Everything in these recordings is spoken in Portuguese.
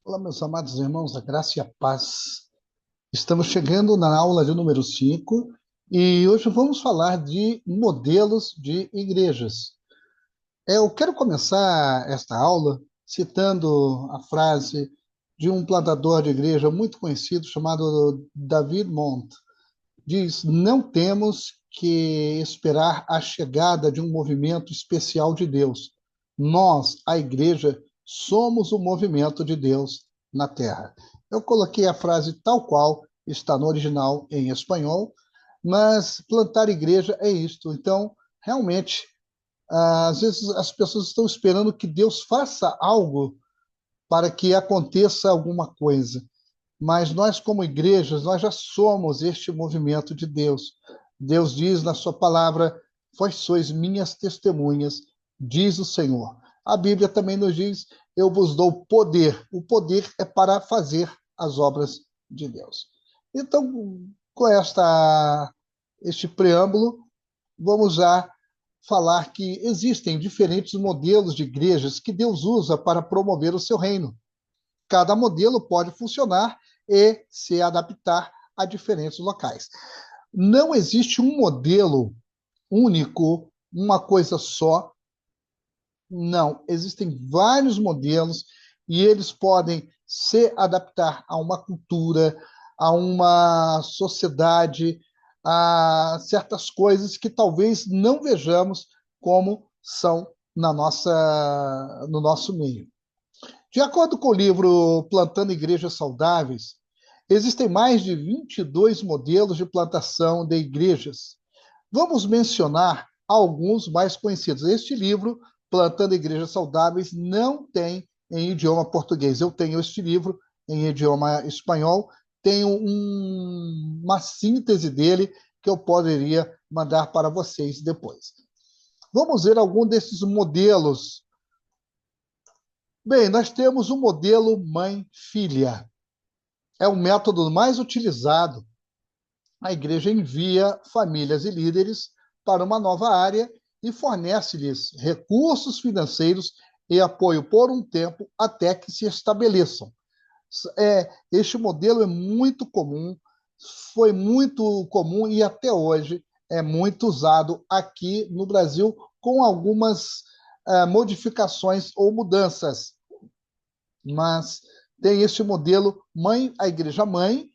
Olá, meus amados irmãos, a graça e a paz. Estamos chegando na aula de número 5 e hoje vamos falar de modelos de igrejas. Eu quero começar esta aula citando a frase de um plantador de igreja muito conhecido chamado David Montt. Diz: não temos que esperar a chegada de um movimento especial de Deus. Nós, a igreja, somos o movimento de Deus na terra. Eu coloquei a frase tal qual está no original em espanhol, mas plantar igreja é isto. Então, realmente, às vezes as pessoas estão esperando que Deus faça algo para que aconteça alguma coisa. Mas nós, como igrejas, nós já somos este movimento de Deus. Deus diz na sua palavra: vós sois minhas testemunhas, diz o Senhor. A Bíblia também nos diz: eu vos dou poder. O poder é para fazer as obras de Deus. Então, com este preâmbulo, vamos já falar que existem diferentes modelos de igrejas que Deus usa para promover o seu reino. Cada modelo pode funcionar e se adaptar a diferentes locais. Não existe um modelo único, uma coisa só. Não, existem vários modelos e eles podem se adaptar a uma cultura, a uma sociedade, a certas coisas que talvez não vejamos como são no nosso meio. De acordo com o livro Plantando Igrejas Saudáveis, existem mais de 22 modelos de plantação de igrejas. Vamos mencionar alguns mais conhecidos. Este livro, Plantando Igrejas Saudáveis, não tem em idioma português. Eu tenho este livro em idioma espanhol, tenho uma síntese dele que eu poderia mandar para vocês depois. Vamos ver algum desses modelos. Bem, nós temos o modelo mãe-filha. É o método mais utilizado. A igreja envia famílias e líderes para uma nova área e fornece-lhes recursos financeiros e apoio por um tempo até que se estabeleçam. Este modelo é muito comum, foi muito comum e até hoje é muito usado aqui no Brasil com algumas modificações ou mudanças. Mas tem este modelo mãe, a igreja mãe,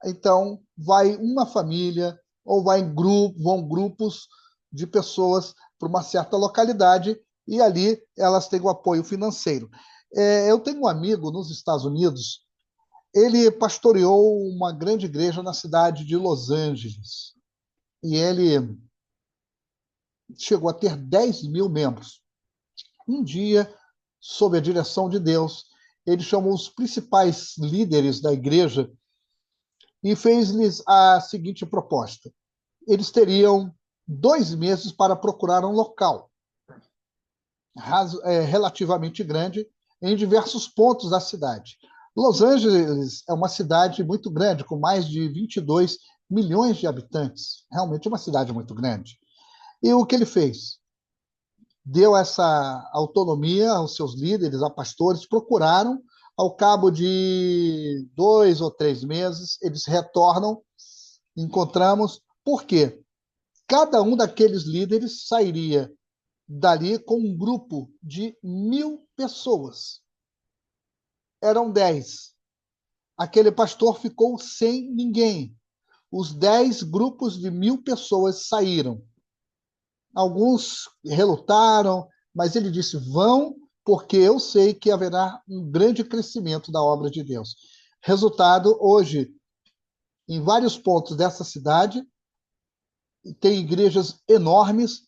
então vai uma família ou vão grupos de pessoas para uma certa localidade e ali elas têm o apoio financeiro. Eu tenho um amigo nos Estados Unidos, ele pastoreou uma grande igreja na cidade de Los Angeles e ele chegou a ter 10 mil membros. Um dia, sob a direção de Deus, ele chamou os principais líderes da igreja e fez-lhes a seguinte proposta: eles teriam 2 meses para procurar um local relativamente grande em diversos pontos da cidade. Los Angeles é uma cidade muito grande, com mais de 22 milhões de habitantes. Realmente é uma cidade muito grande. E o que ele fez? Deu essa autonomia aos seus líderes, a pastores, procuraram, ao cabo de 2 ou 3 meses, eles retornam, encontramos, por quê? Cada um daqueles líderes sairia dali com um grupo de 1.000 pessoas. Eram 10. Aquele pastor ficou sem ninguém. Os 10 grupos de 1.000 pessoas saíram. Alguns relutaram, mas ele disse: vão, porque eu sei que haverá um grande crescimento da obra de Deus. Resultado, hoje, em vários pontos dessa cidade, tem igrejas enormes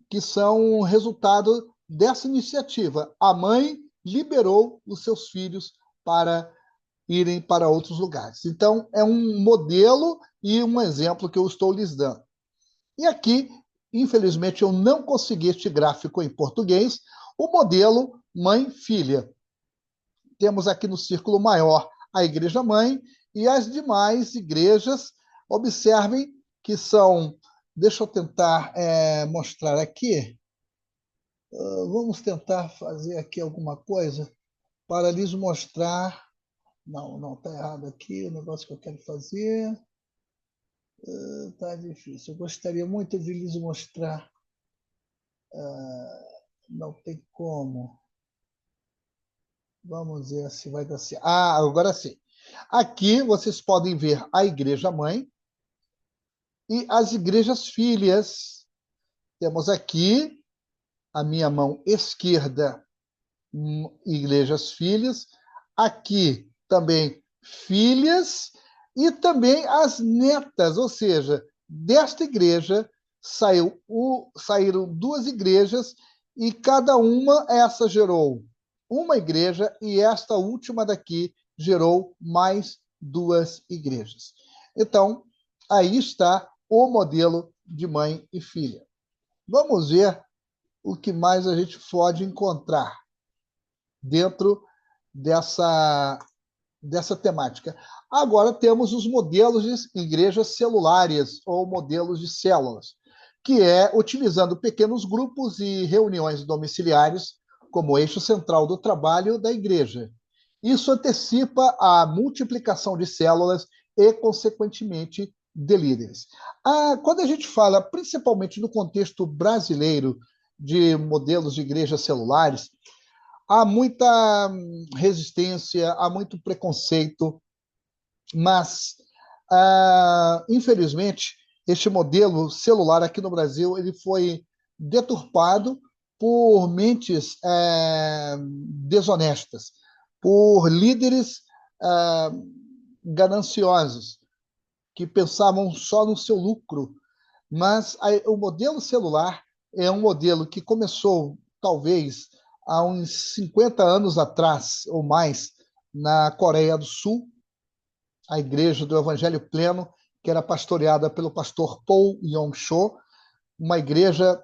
que são resultado dessa iniciativa. A mãe liberou os seus filhos para irem para outros lugares. Então, é um modelo e um exemplo que eu estou lhes dando. E aqui, infelizmente, eu não consegui este gráfico em português, o modelo mãe-filha. Temos aqui no círculo maior a igreja mãe e as demais igrejas, observem que são, deixa eu tentar mostrar aqui, vamos tentar fazer aqui alguma coisa para lhes mostrar. Não, não, tá errado aqui o negócio que eu quero fazer. Tá difícil. Eu gostaria muito de lhes mostrar. Não tem como. Vamos ver se vai dar certo. Ah, agora sim. Aqui vocês podem ver a igreja mãe e as igrejas filhas. Temos aqui a minha mão esquerda, igrejas filhas. Aqui também filhas e também as netas, ou seja, desta igreja saíram duas igrejas e cada uma essa gerou uma igreja e esta última daqui gerou mais duas igrejas. Então, aí está o modelo de mãe e filha. Vamos ver o que mais a gente pode encontrar dentro dessa, dessa temática. Agora temos os modelos de igrejas celulares ou modelos de células, que é utilizando pequenos grupos e reuniões domiciliares como eixo central do trabalho da igreja. Isso antecipa a multiplicação de células e, consequentemente, de líderes. Quando a gente fala, principalmente no contexto brasileiro, de modelos de igrejas celulares, há muita resistência, há muito preconceito, mas, infelizmente, este modelo celular aqui no Brasil ele foi deturpado por mentes desonestas, por líderes gananciosos, que pensavam só no seu lucro. Mas o modelo celular é um modelo que começou, talvez, há uns 50 anos atrás ou mais, na Coreia do Sul, a Igreja do Evangelho Pleno, que era pastoreada pelo pastor Paul Yong-cho, uma igreja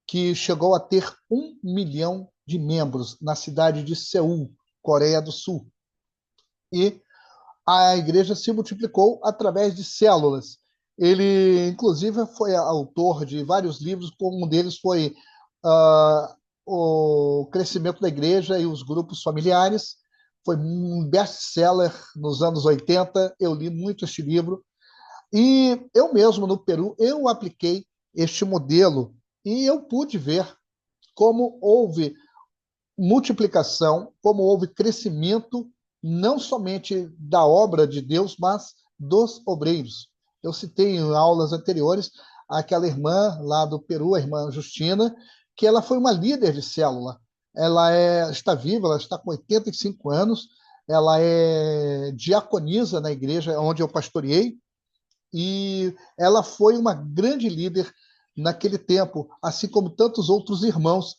que chegou a ter 1 milhão de membros na cidade de Seul, Coreia do Sul. E a igreja se multiplicou através de células. Ele, inclusive, foi autor de vários livros, como um deles foi O Crescimento da Igreja e os Grupos Familiares. Foi um best-seller nos anos 80. Eu li muito este livro. E eu mesmo, no Peru, eu apliquei este modelo e eu pude ver como houve multiplicação, como houve crescimento, não somente da obra de Deus, mas dos obreiros. Eu citei em aulas anteriores aquela irmã lá do Peru, a irmã Justina, que ela foi uma líder de célula. Está viva, ela está com 85 anos, ela é diaconisa na igreja onde eu pastoreei, e ela foi uma grande líder naquele tempo, assim como tantos outros irmãos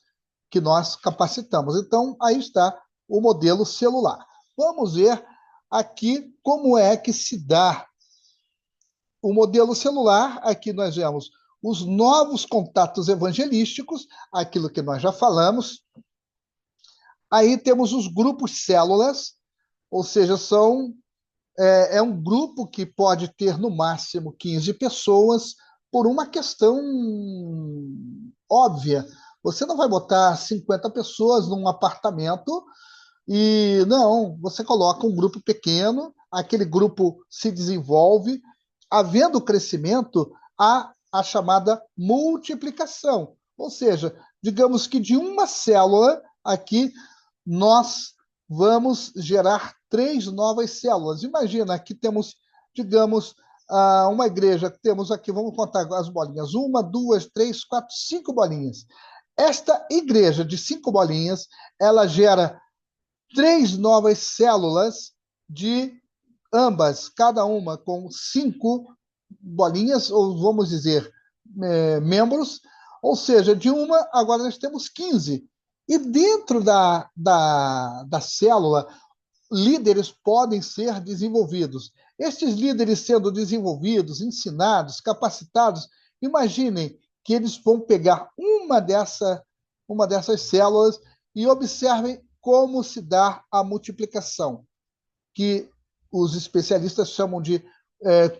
que nós capacitamos. Então, aí está o modelo celular. Vamos ver aqui como é que se dá o modelo celular. Aqui nós vemos os novos contatos evangelísticos, aquilo que nós já falamos. Aí temos os grupos células, ou seja, é um grupo que pode ter no máximo 15 pessoas por uma questão óbvia. Você não vai botar 50 pessoas num apartamento e não, você coloca um grupo pequeno, aquele grupo se desenvolve, havendo crescimento, há a chamada multiplicação. Ou seja, digamos que de uma célula aqui nós vamos gerar 3 novas células. Imagina, aqui temos, digamos, uma igreja, temos aqui, vamos contar as bolinhas, 1, 2, 3, 4, 5 bolinhas. Esta igreja de 5 bolinhas, ela gera 3 novas células de ambas, cada uma com 5 bolinhas, ou vamos dizer, membros, ou seja, de uma, agora nós temos 15. E dentro da célula, líderes podem ser desenvolvidos. Estes líderes sendo desenvolvidos, ensinados, capacitados, imaginem que eles vão pegar uma dessas células e observem como se dá a multiplicação, que os especialistas chamam de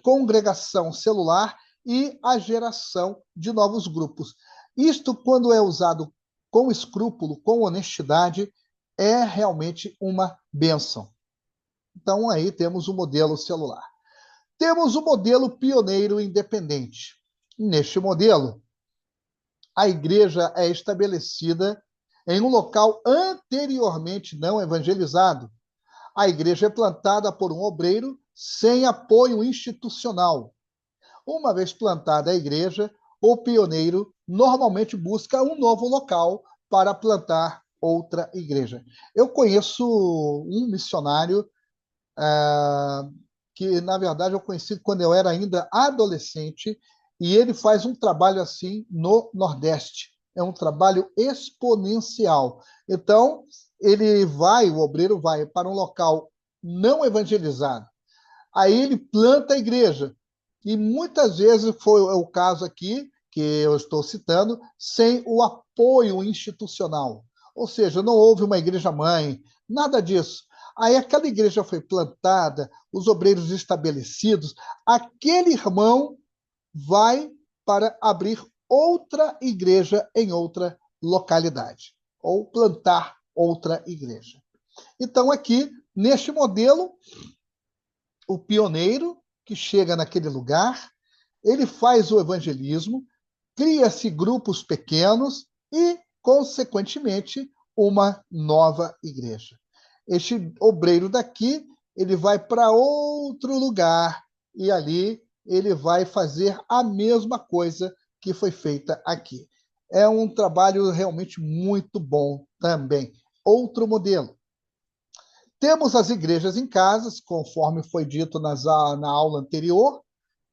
congregação celular e a geração de novos grupos. Isto, quando é usado com escrúpulo, com honestidade, é realmente uma bênção. Então, aí temos o modelo celular. Temos o modelo pioneiro independente. Neste modelo, a igreja é estabelecida em um local anteriormente não evangelizado. A igreja é plantada por um obreiro sem apoio institucional. Uma vez plantada a igreja, o pioneiro normalmente busca um novo local para plantar outra igreja. Eu conheço um missionário que, na verdade, eu conheci quando eu era ainda adolescente, e ele faz um trabalho assim no Nordeste. É um trabalho exponencial. Então, o obreiro vai para um local não evangelizado. Aí ele planta a igreja. E muitas vezes foi o caso aqui, que eu estou citando, sem o apoio institucional. Ou seja, não houve uma igreja mãe, nada disso. Aí aquela igreja foi plantada, os obreiros estabelecidos, aquele irmão vai para abrir outra igreja em outra localidade, ou plantar outra igreja. Então, aqui, neste modelo, o pioneiro que chega naquele lugar, ele faz o evangelismo, cria-se grupos pequenos e, consequentemente, uma nova igreja. Este obreiro daqui, ele vai para outro lugar e ali ele vai fazer a mesma coisa que foi feita aqui. É um trabalho realmente muito bom também. Outro modelo. Temos as igrejas em casas, conforme foi dito na aula anterior,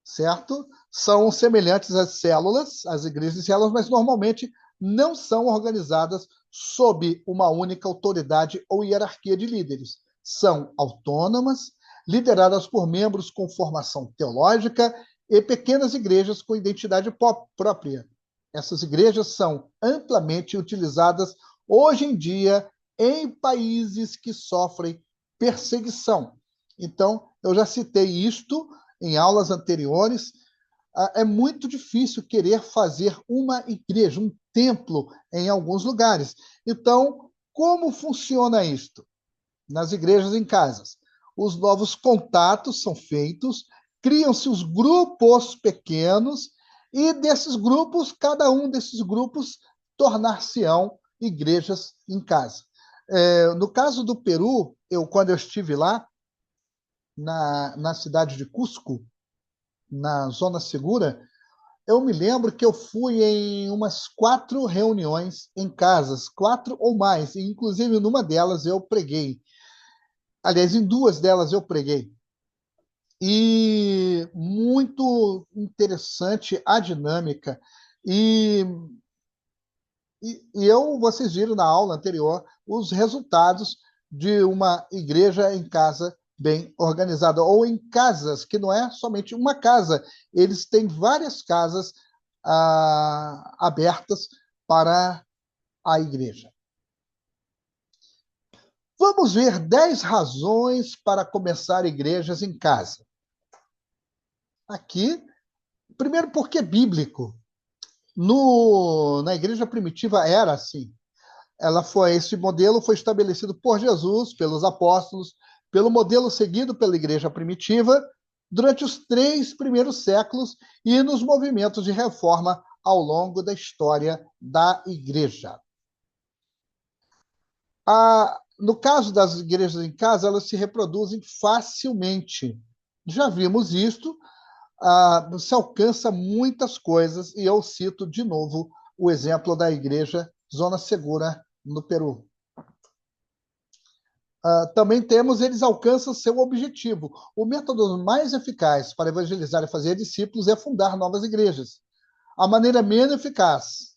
certo? São semelhantes às células, às igrejas de células, mas normalmente não são organizadas sob uma única autoridade ou hierarquia de líderes. São autônomas, lideradas por membros com formação teológica e pequenas igrejas com identidade própria. Essas igrejas são amplamente utilizadas hoje em dia em países que sofrem perseguição. Então, eu já citei isto em aulas anteriores. É muito difícil querer fazer uma igreja, um templo em alguns lugares. Então, como funciona isto? Nas igrejas em casas. Os novos contatos são feitos, criam-se os grupos pequenos, e desses grupos, cada um desses grupos tornar-se-ão igrejas em casa. No caso do Peru, quando eu estive lá, na cidade de Cusco, na Zona Segura, eu me lembro que eu fui em umas 4 reuniões em casas, 4 ou mais, e inclusive numa delas eu preguei. Aliás, em 2 delas eu preguei. E muito interessante a dinâmica. E, vocês viram na aula anterior os resultados de uma igreja em casa bem organizada, ou em casas, que não é somente uma casa, eles têm várias casas abertas para a igreja. Vamos ver 10 razões para começar igrejas em casa. Aqui, primeiro, porque é bíblico. Na igreja primitiva era assim. Esse modelo foi estabelecido por Jesus, pelos apóstolos, pelo modelo seguido pela igreja primitiva durante os 3 primeiros séculos e nos movimentos de reforma ao longo da história da igreja. No caso das igrejas em casa, elas se reproduzem facilmente. Já vimos isto, se alcança muitas coisas, e eu cito de novo o exemplo da igreja Zona Segura no Peru. Também temos, eles alcançam seu objetivo. O método mais eficaz para evangelizar e fazer discípulos é fundar novas igrejas. A maneira menos eficaz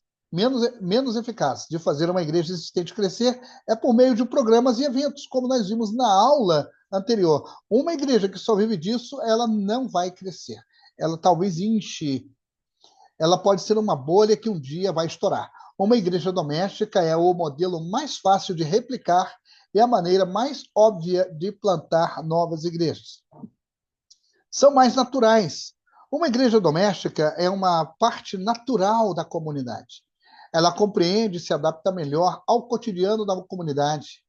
de fazer uma igreja existente crescer é por meio de programas e eventos, como nós vimos na aula anterior. Uma igreja que só vive disso, ela não vai crescer. Ela talvez inche. Ela pode ser uma bolha que um dia vai estourar. Uma igreja doméstica é o modelo mais fácil de replicar e a maneira mais óbvia de plantar novas igrejas. São mais naturais. Uma igreja doméstica é uma parte natural da comunidade. Ela compreende e se adapta melhor ao cotidiano da comunidade.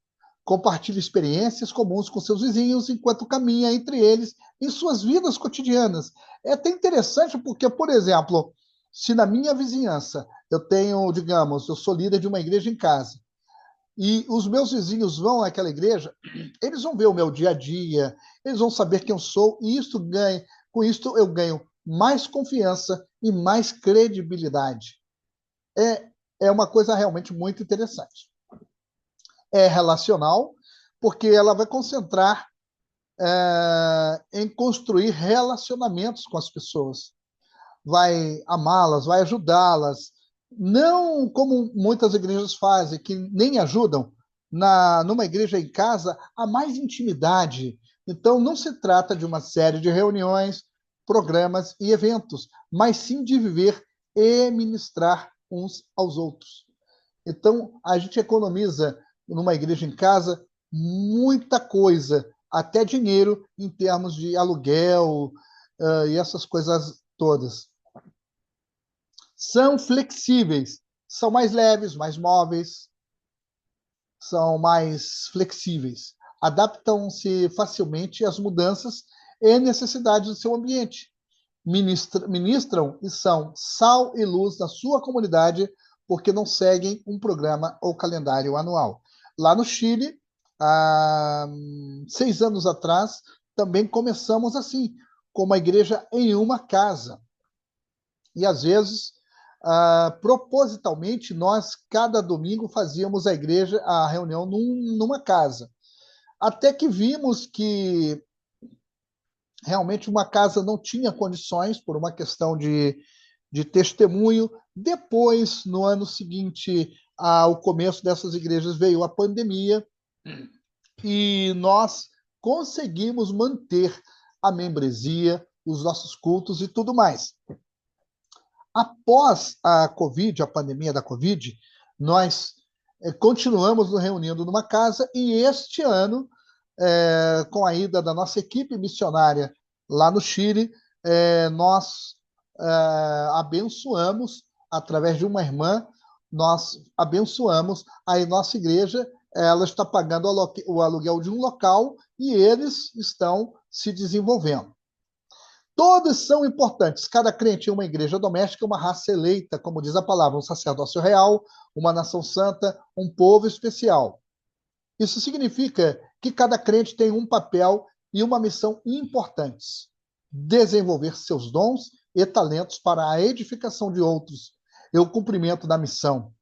compartilha experiências comuns com seus vizinhos enquanto caminha entre eles em suas vidas cotidianas. É até interessante porque, por exemplo, se na minha vizinhança eu tenho, digamos, eu sou líder de uma igreja em casa, e os meus vizinhos vão àquela igreja, eles vão ver o meu dia a dia, eles vão saber quem eu sou, e com isso eu ganho mais confiança e mais credibilidade. É, é uma coisa realmente muito interessante. É relacional, porque ela vai concentrar em construir relacionamentos com as pessoas, vai amá-las, vai ajudá-las, não como muitas igrejas fazem, que nem ajudam. Numa igreja em casa, há mais intimidade. Então, não se trata de uma série de reuniões, programas e eventos, mas sim de viver e ministrar uns aos outros. Então, a gente economiza numa igreja em casa muita coisa, até dinheiro em termos de aluguel, e essas coisas todas. São flexíveis, são mais leves, mais móveis, são mais flexíveis, adaptam-se facilmente às mudanças e necessidades do seu ambiente. Ministram e são sal e luz na sua comunidade, porque não seguem um programa ou calendário anual. Lá no Chile, há 6 anos atrás, também começamos assim, com uma igreja em uma casa. E às vezes, propositalmente, nós, cada domingo, fazíamos a reunião numa casa. Até que vimos que realmente uma casa não tinha condições, por uma questão de testemunho. Depois, no ano seguinte, ao começo dessas igrejas, veio a pandemia e nós conseguimos manter a membresia, os nossos cultos e tudo mais. Após a Covid, a pandemia da Covid, nós continuamos nos reunindo numa casa e este ano, com a ida da nossa equipe missionária lá no Chile, nós abençoamos, através de uma irmã, nós abençoamos a nossa igreja, ela está pagando o aluguel de um local e eles estão se desenvolvendo. Todos são importantes. Cada crente é uma igreja doméstica, uma raça eleita, como diz a palavra, um sacerdócio real, uma nação santa, um povo especial. Isso significa que cada crente tem um papel e uma missão importantes: desenvolver seus dons e talentos para a edificação de outros e o cumprimento da missão.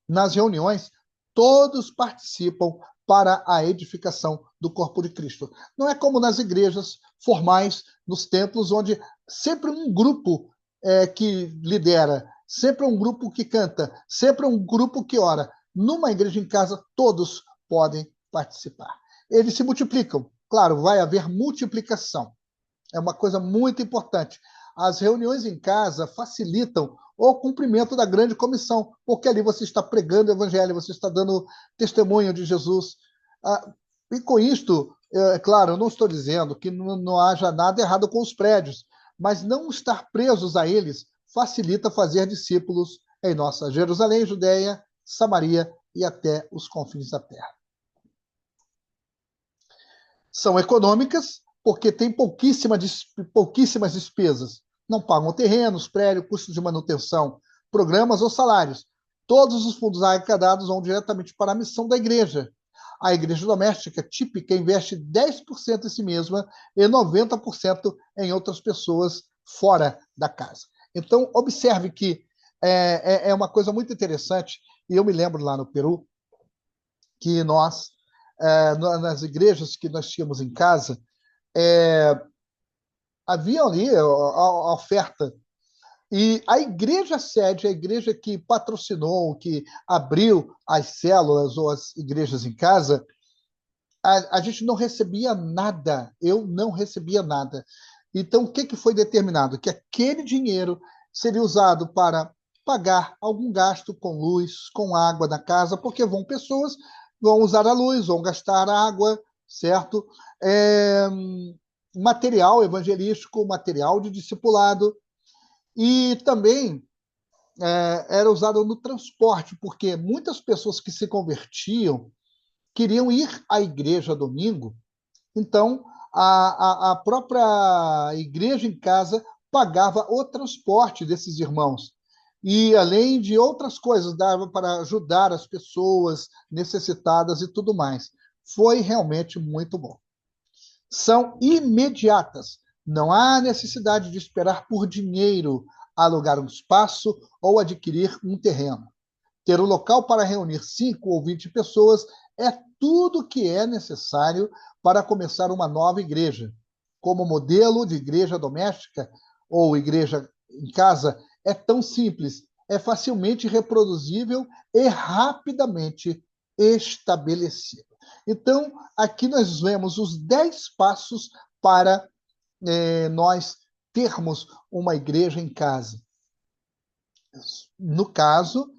Nas reuniões, todos participam para a edificação do corpo de Cristo. Não é como nas igrejas formais, nos templos, onde sempre um grupo que lidera, sempre um grupo que canta, sempre um grupo que ora. Numa igreja em casa, todos podem participar. Eles se multiplicam. Claro, vai haver multiplicação. É uma coisa muito importante. As reuniões em casa facilitam o cumprimento da grande comissão, porque ali você está pregando o evangelho, você está dando testemunho de Jesus. E com isto, claro, eu não estou dizendo que não haja nada errado com os prédios, mas não estar presos a eles facilita fazer discípulos em nossa Jerusalém, Judeia, Samaria e até os confins da terra. São econômicas, porque tem pouquíssimas despesas. Não pagam terrenos, prédio, custos de manutenção, programas ou salários. Todos os fundos arrecadados vão diretamente para a missão da igreja. A igreja doméstica típica investe 10% em si mesma e 90% em outras pessoas fora da casa. Então, observe que é uma coisa muito interessante, e eu me lembro lá no Peru, que nós, nas igrejas que nós tínhamos em casa, havia ali a oferta. E a igreja sede, a igreja que patrocinou, que abriu as células ou as igrejas em casa, a gente não recebia nada. Eu não recebia nada. Então, o que foi determinado? Que aquele dinheiro seria usado para pagar algum gasto com luz, com água na casa, porque pessoas vão usar a luz, vão gastar água, certo? Material evangelístico, material de discipulado, e também era usado no transporte, porque muitas pessoas que se convertiam, queriam ir à igreja domingo, então a própria igreja em casa pagava o transporte desses irmãos. E além de outras coisas, dava para ajudar as pessoas necessitadas e tudo mais. Foi realmente muito bom. São imediatas. Não há necessidade de esperar por dinheiro, alugar um espaço ou adquirir um terreno. Ter um local para reunir 5 ou 20 pessoas é tudo que é necessário para começar uma nova igreja. Como modelo de igreja doméstica ou igreja em casa, é tão simples, é facilmente reproduzível e rapidamente estabelecido. Então, aqui nós vemos os 10 passos para nós termos uma igreja em casa. No caso,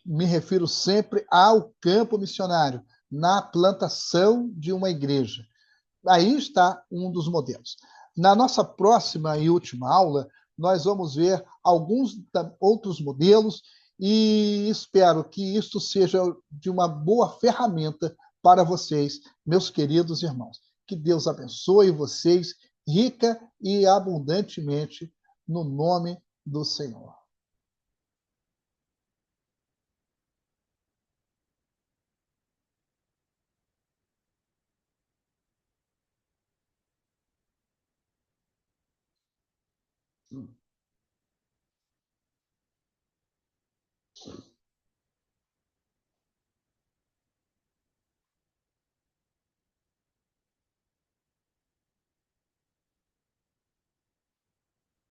me refiro sempre ao campo missionário, na plantação de uma igreja. Aí está um dos modelos. Na nossa próxima e última aula, nós vamos ver alguns outros modelos e espero que isto seja de uma boa ferramenta para vocês, meus queridos irmãos. Que Deus abençoe vocês rica e abundantemente no nome do Senhor.